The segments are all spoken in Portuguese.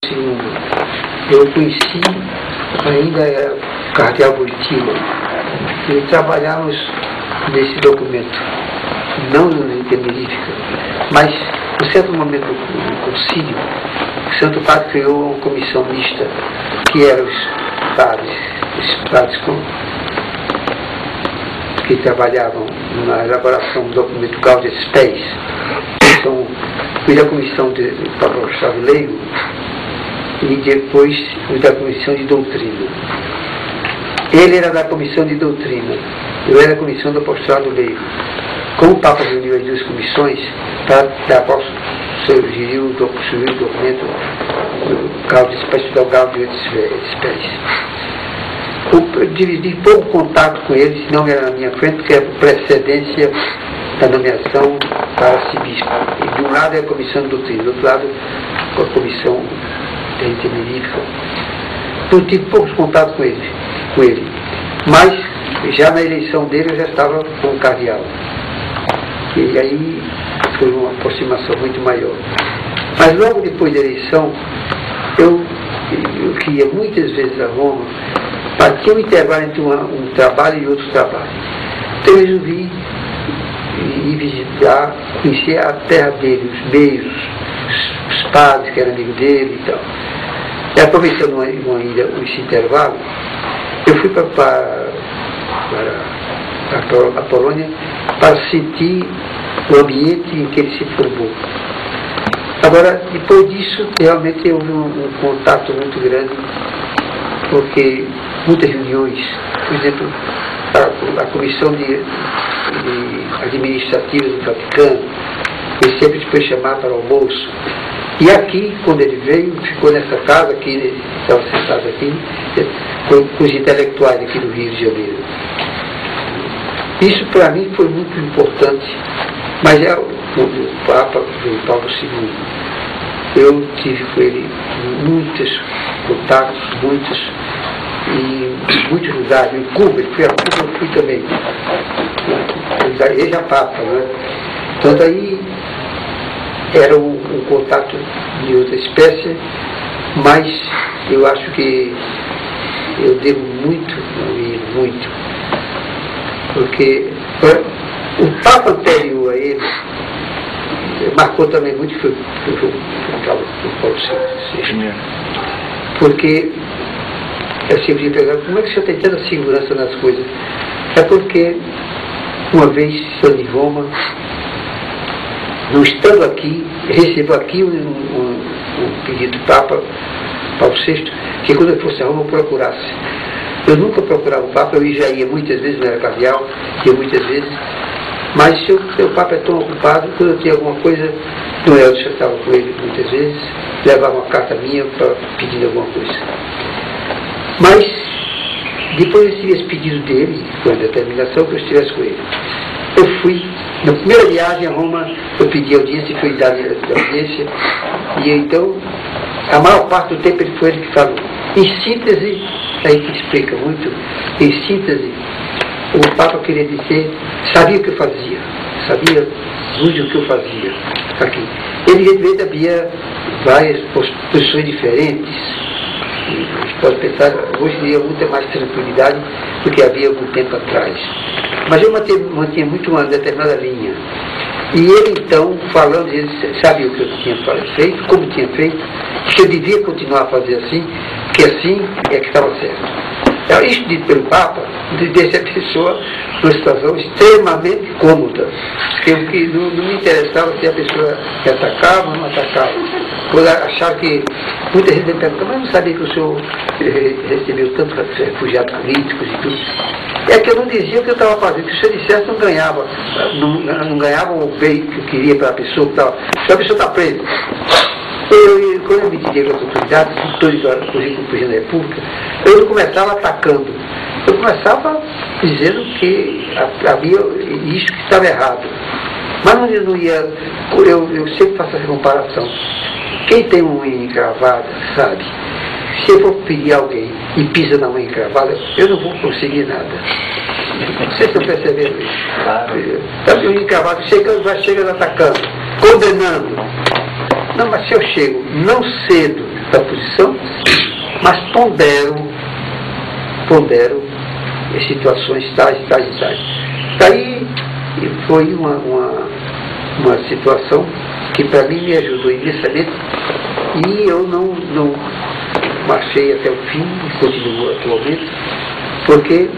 Segundo, eu conheci, ainda era cardeal Boitiva, e trabalhamos nesse documento, não no Intermirífica, mas, em certo momento do concílio, o Santo Padre criou uma comissão mista, que eram os padres que trabalhavam na elaboração do documento Gaudium et Spes, então, fui da comissão para o apostolado leigo, e depois fui da comissão de doutrina. Ele era da comissão de doutrina, eu era da comissão do apostolado leigo. Como o Papa reuniu as duas comissões, para surgiu o documento para estudar o Gaudium et Spes. Eu dividi pouco contato com ele, senão era na minha frente, porque era por precedência da nomeação para arcebispo. E de um lado é a comissão de doutrina, do outro lado a comissão intermirífica. Então eu tive poucos contatos com ele. Mas já na eleição dele eu já estava com o cardeal. E aí foi uma aproximação muito maior. Mas logo depois da eleição, eu ia muitas vezes a Roma, para ter um intervalo entre um trabalho e outro trabalho. Então eu resolvi ir visitar, conhecer a terra dele, os meios, os padres que eram amigos dele e tal. E aproveitando ainda esse intervalo, eu fui para a Polônia para sentir o ambiente em que ele se formou. Agora, depois disso, realmente houve um contato muito grande, porque muitas reuniões, por exemplo, a comissão administrativa do Vaticano, ele sempre foi chamado para o almoço. E aqui, quando ele veio, ficou nessa casa, aqui, ele estava sentado aqui, com os intelectuais aqui do Rio de Janeiro. Isso para mim foi muito importante, mas é o Papa Paulo II. Eu tive com ele muitos contatos, em muitos lugares. Em Cuba, ele foi a Cuba, eu fui também. Ele já Papa, né? Então daí era um contato de outra espécie, mas eu acho que eu devo muito, porque o Papa anterior a ele marcou também muito, foi o Paulo VI. Porque eu sempre ia perguntar, como é que o senhor tem tanta segurança nas coisas? É porque, uma vez, estando em Roma, não estando aqui, recebo aqui um pedido do Papa Paulo VI, que quando eu fosse a Roma eu procurasse. Eu nunca procurava o Papa, eu já ia muitas vezes, não era cardeal, ia muitas vezes, mas se o Papa é tão ocupado, quando eu tinha alguma coisa, não eu já estava com ele muitas vezes, levava uma carta minha pedindo alguma coisa. Mas, depois eu recebi esse pedido dele, com a determinação que eu estivesse com ele. Eu fui, na primeira viagem a Roma, eu pedi audiência e fui dar audiência, e então, a maior parte do tempo ele foi ele que falou. Em síntese, aí que explica muito, em síntese, o Papa queria dizer, sabia o que eu fazia, sabia muito o que eu fazia aqui. Evidentemente havia várias posições diferentes, a gente pode pensar, hoje teria muita mais tranquilidade do que havia algum tempo atrás. Mas eu mantinha muito uma determinada linha. E ele então, falando, ele sabia o que eu tinha feito, como tinha feito, que eu devia continuar a fazer assim, que assim é que estava certo. Então, isso dito pelo Papa, deixa a pessoa numa situação extremamente cômoda. Porque não me interessava se a pessoa me atacava ou não atacava. Quando achava que muita gente me perguntava, mas não sabia que o senhor recebeu tantos refugiados políticos e tudo. É que eu não dizia o que eu estava fazendo, que se eu dissesse não ganhava, não ganhava o bem que eu queria para a pessoa que estava. Se a pessoa está presa. Quando eu me dizia com as autoridades, inclusive com o presidente da República, eu não começava atacando. Eu começava dizendo que havia isso que estava errado. Mas não ia. Eu sempre faço essa comparação. Quem tem uma unha encravada, sabe? Se eu for pedir a alguém e pisa na unha encravada, eu não vou conseguir nada. Vocês estão percebendo isso? Claro. Então, a unha encravada chega atacando, condenando. Não, mas se eu chego, não cedo, da posição, mas pondero situações tais. Daí foi uma situação que para mim me ajudou imensamente, e eu não marchei até o fim, e continuo atualmente, porque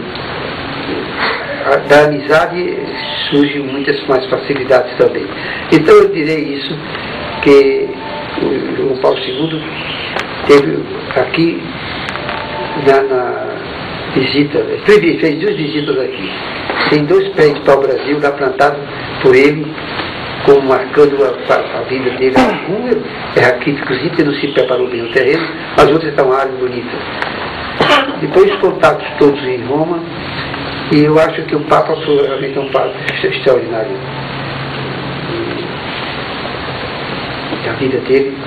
da amizade surgem muitas mais facilidades também. Então eu direi isso, que o João Paulo II teve aqui na visita, fez 2 visitas aqui. Tem 2 prédios para o Brasil, lá plantados por ele, como marcando a vida dele. Um é raquíticozinho, porque não se preparou bem o terreno, as outras estão áreas bonitas. Depois os contatos todos em Roma, e eu acho que o Papa foi realmente um Papa extraordinário. E a vida dele,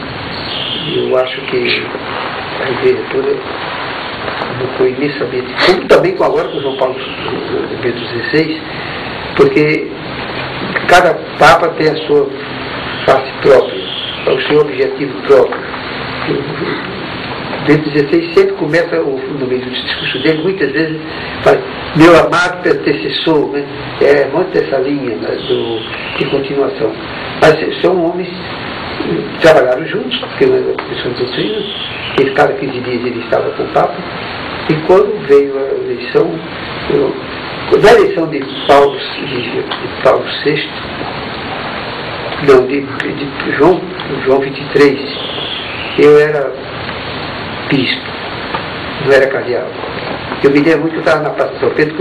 eu acho que a igreja toda educou imensamente, como também agora com João Paulo Pedro XVI, porque cada Papa tem a sua face própria, o seu objetivo próprio. Bento XVI sempre começa, no meio do discurso dele, muitas vezes fala, meu amado antecessor, né? É muito essa linha, né, de continuação. Mas são homens que trabalharam juntos, porque não é questão de doutrina, ele, cada 15 dias ele estava com o Papa, e quando veio a eleição, na eleição de Paulo VI, não, de João 23, eu era bispo, não era cardeal. Eu me lembro muito que eu estava na Praça de São Pedro,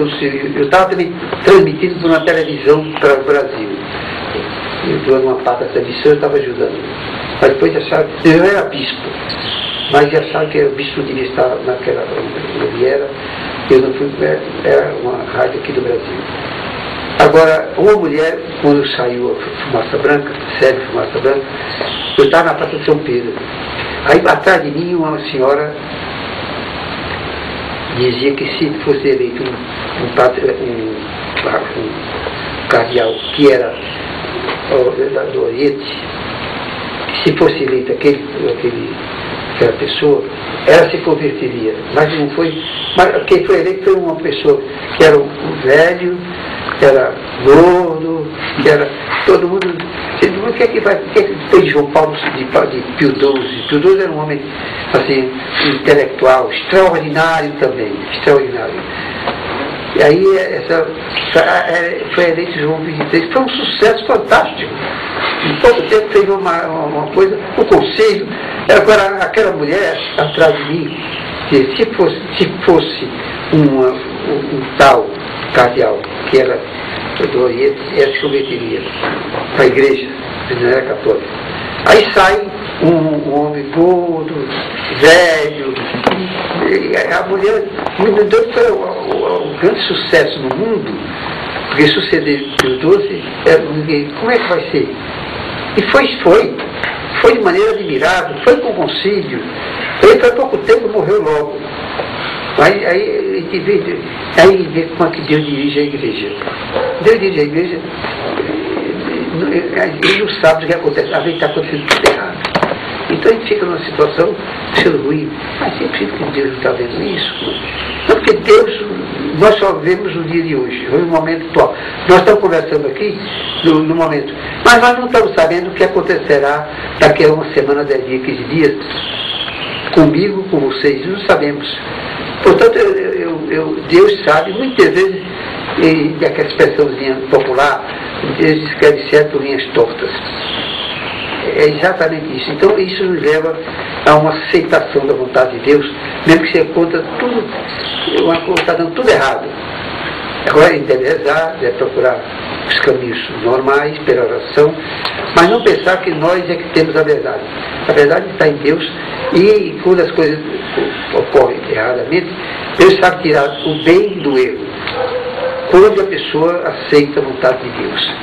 eu estava também transmitindo por uma televisão para o Brasil. Eu estou numa parte da transmissão, eu estava ajudando. Mas depois acharam, eu era bispo, mas já acharam que o bispo devia estar naquela onde era, eu não fui, era uma rádio aqui do Brasil. Agora, uma mulher, quando saiu a fumaça branca, sério fumaça branca, eu estava na Praça de São Pedro. Aí atrás de mim uma senhora dizia que se fosse eleito um cardeal que era do Oriente, se fosse eleito aquela pessoa, ela se converteria. Mas não foi. Mas quem foi eleito foi uma pessoa que era um velho, que era gordo, que era todo mundo. O que é que tem João Paulo de Pio XII? Pio XII era um homem assim, intelectual, extraordinário também, extraordinário. E aí foi eleito João XXIII, foi um sucesso fantástico. Em pouco tempo fez uma coisa, um conselho. Agora aquela mulher atrás de mim, se fosse um tal cardeal que era do Oriente, ela se converteria para a igreja, não era católica. Aí sai um homem gordo, velho, e a mulher, foi um grande sucesso no mundo, porque sucedeu Pio XII, como é que vai ser? E foi de maneira admirável, foi com concílio, ele foi pouco tempo, morreu logo. Aí a gente vê como é que Deus dirige a igreja. Deus dirige a igreja, ele não sabe o que acontece, às vezes está acontecendo tudo errado. Então a gente fica numa situação sendo ruim, mas sempre que Deus não está vendo isso. Não, porque Deus, nós só vemos no dia de hoje, no momento atual. Nós estamos conversando aqui no momento, mas nós não estamos sabendo o que acontecerá daqui a uma semana, 10 dias, 15 dias, comigo, com vocês, não sabemos. Portanto, Deus sabe, muitas vezes, e aquela expressãozinha popular, Deus escreve certo linhas tortas. É exatamente isso. Então, isso nos leva a uma aceitação da vontade de Deus, mesmo que você conta tudo, está dando tudo errado. Agora, a gente deve rezar, deve procurar os caminhos normais, pela oração, mas não pensar que nós é que temos a verdade. A verdade está em Deus, e quando as coisas ocorrem erradamente, Deus sabe tirar o bem do erro, quando a pessoa aceita a vontade de Deus.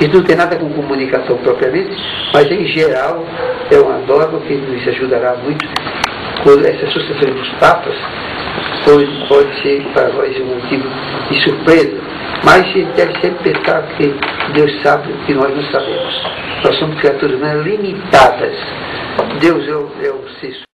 Isso não tem nada com comunicação propriamente, mas em geral é uma norma que nos ajudará muito. Quando essa sucessão dos papas pode ser para nós um motivo de surpresa, mas a gente deve sempre pensar que Deus sabe o que nós não sabemos. Nós somos criaturas limitadas, Deus é o Cício.